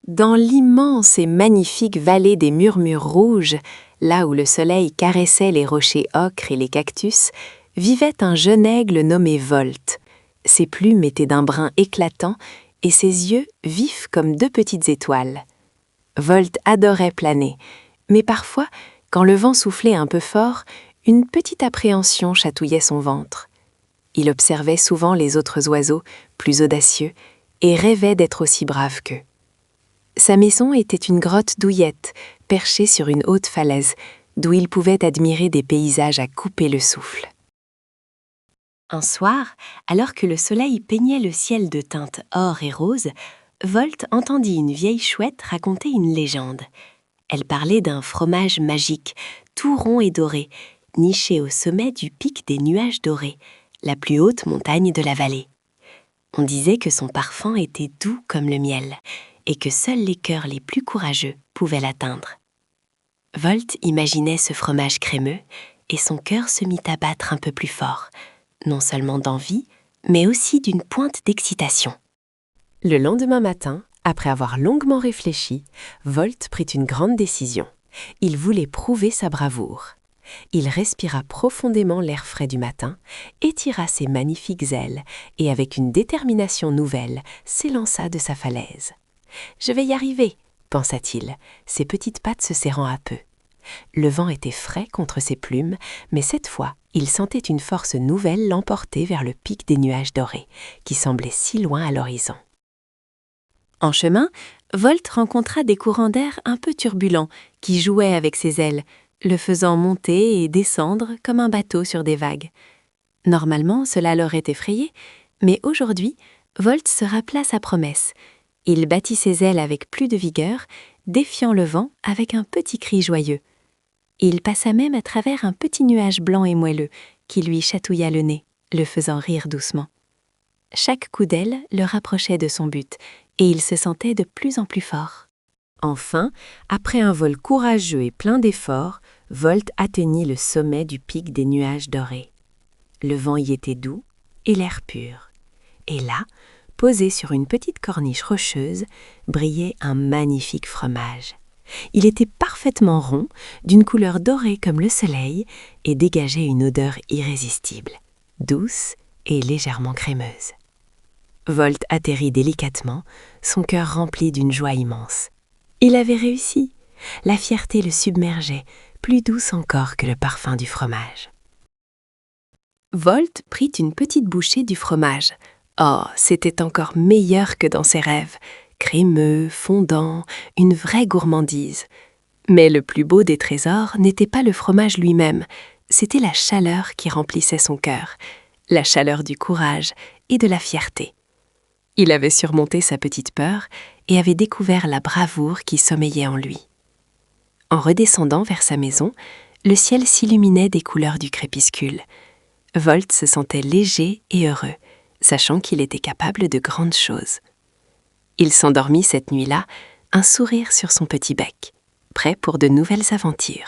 Dans l'immense et magnifique vallée des Murmures Rouges, là où le soleil caressait les rochers ocre et les cactus, vivait un jeune aigle nommé Volt. Ses plumes étaient d'un brun éclatant et ses yeux vifs comme deux petites étoiles. Volt adorait planer, mais parfois, quand le vent soufflait un peu fort, une petite appréhension chatouillait son ventre. Il observait souvent les autres oiseaux, plus audacieux, et rêvait d'être aussi brave qu'eux. Sa maison était une grotte douillette, perchée sur une haute falaise, d'où il pouvait admirer des paysages à couper le souffle. Un soir, alors que le soleil peignait le ciel de teintes or et rose, Volt entendit une vieille chouette raconter une légende. Elle parlait d'un fromage magique, tout rond et doré, niché au sommet du pic des Nuages dorés, la plus haute montagne de la vallée. On disait que son parfum était doux comme le miel, et que seuls les cœurs les plus courageux pouvaient l'atteindre. Volt imaginait ce fromage crémeux, et son cœur se mit à battre un peu plus fort, non seulement d'envie, mais aussi d'une pointe d'excitation. Le lendemain matin, après avoir longuement réfléchi, Volt prit une grande décision. Il voulait prouver sa bravoure. Il respira profondément l'air frais du matin, étira ses magnifiques ailes et, avec une détermination nouvelle, s'élança de sa falaise. « Je vais y arriver !» pensa-t-il, ses petites pattes se serrant à peu. Le vent était frais contre ses plumes, mais cette fois, il sentait une force nouvelle l'emporter vers le pic des Nuages dorés, qui semblait si loin à l'horizon. En chemin, Volt rencontra des courants d'air un peu turbulents qui jouaient avec ses ailes, le faisant monter et descendre comme un bateau sur des vagues. Normalement, cela l'aurait effrayé, mais aujourd'hui, Volt se rappela sa promesse. Il battit ses ailes avec plus de vigueur, défiant le vent avec un petit cri joyeux. Il passa même à travers un petit nuage blanc et moelleux qui lui chatouilla le nez, le faisant rire doucement. Chaque coup d'aile le rapprochait de son but, et il se sentait de plus en plus fort. Enfin, après un vol courageux et plein d'efforts, Volt atteignit le sommet du pic des Nuages dorés. Le vent y était doux et l'air pur. Et là, posé sur une petite corniche rocheuse, brillait un magnifique fromage. Il était parfaitement rond, d'une couleur dorée comme le soleil, et dégageait une odeur irrésistible, douce et légèrement crémeuse. Volt atterrit délicatement, son cœur rempli d'une joie immense. Il avait réussi. La fierté le submergeait, plus douce encore que le parfum du fromage. Volt prit une petite bouchée du fromage. Oh, c'était encore meilleur que dans ses rêves. Crémeux, fondant, une vraie gourmandise. Mais le plus beau des trésors n'était pas le fromage lui-même, c'était la chaleur qui remplissait son cœur, la chaleur du courage et de la fierté. Il avait surmonté sa petite peur et avait découvert la bravoure qui sommeillait en lui. En redescendant vers sa maison, le ciel s'illuminait des couleurs du crépuscule. Volt se sentait léger et heureux, sachant qu'il était capable de grandes choses. Il s'endormit cette nuit-là, un sourire sur son petit bec, prêt pour de nouvelles aventures.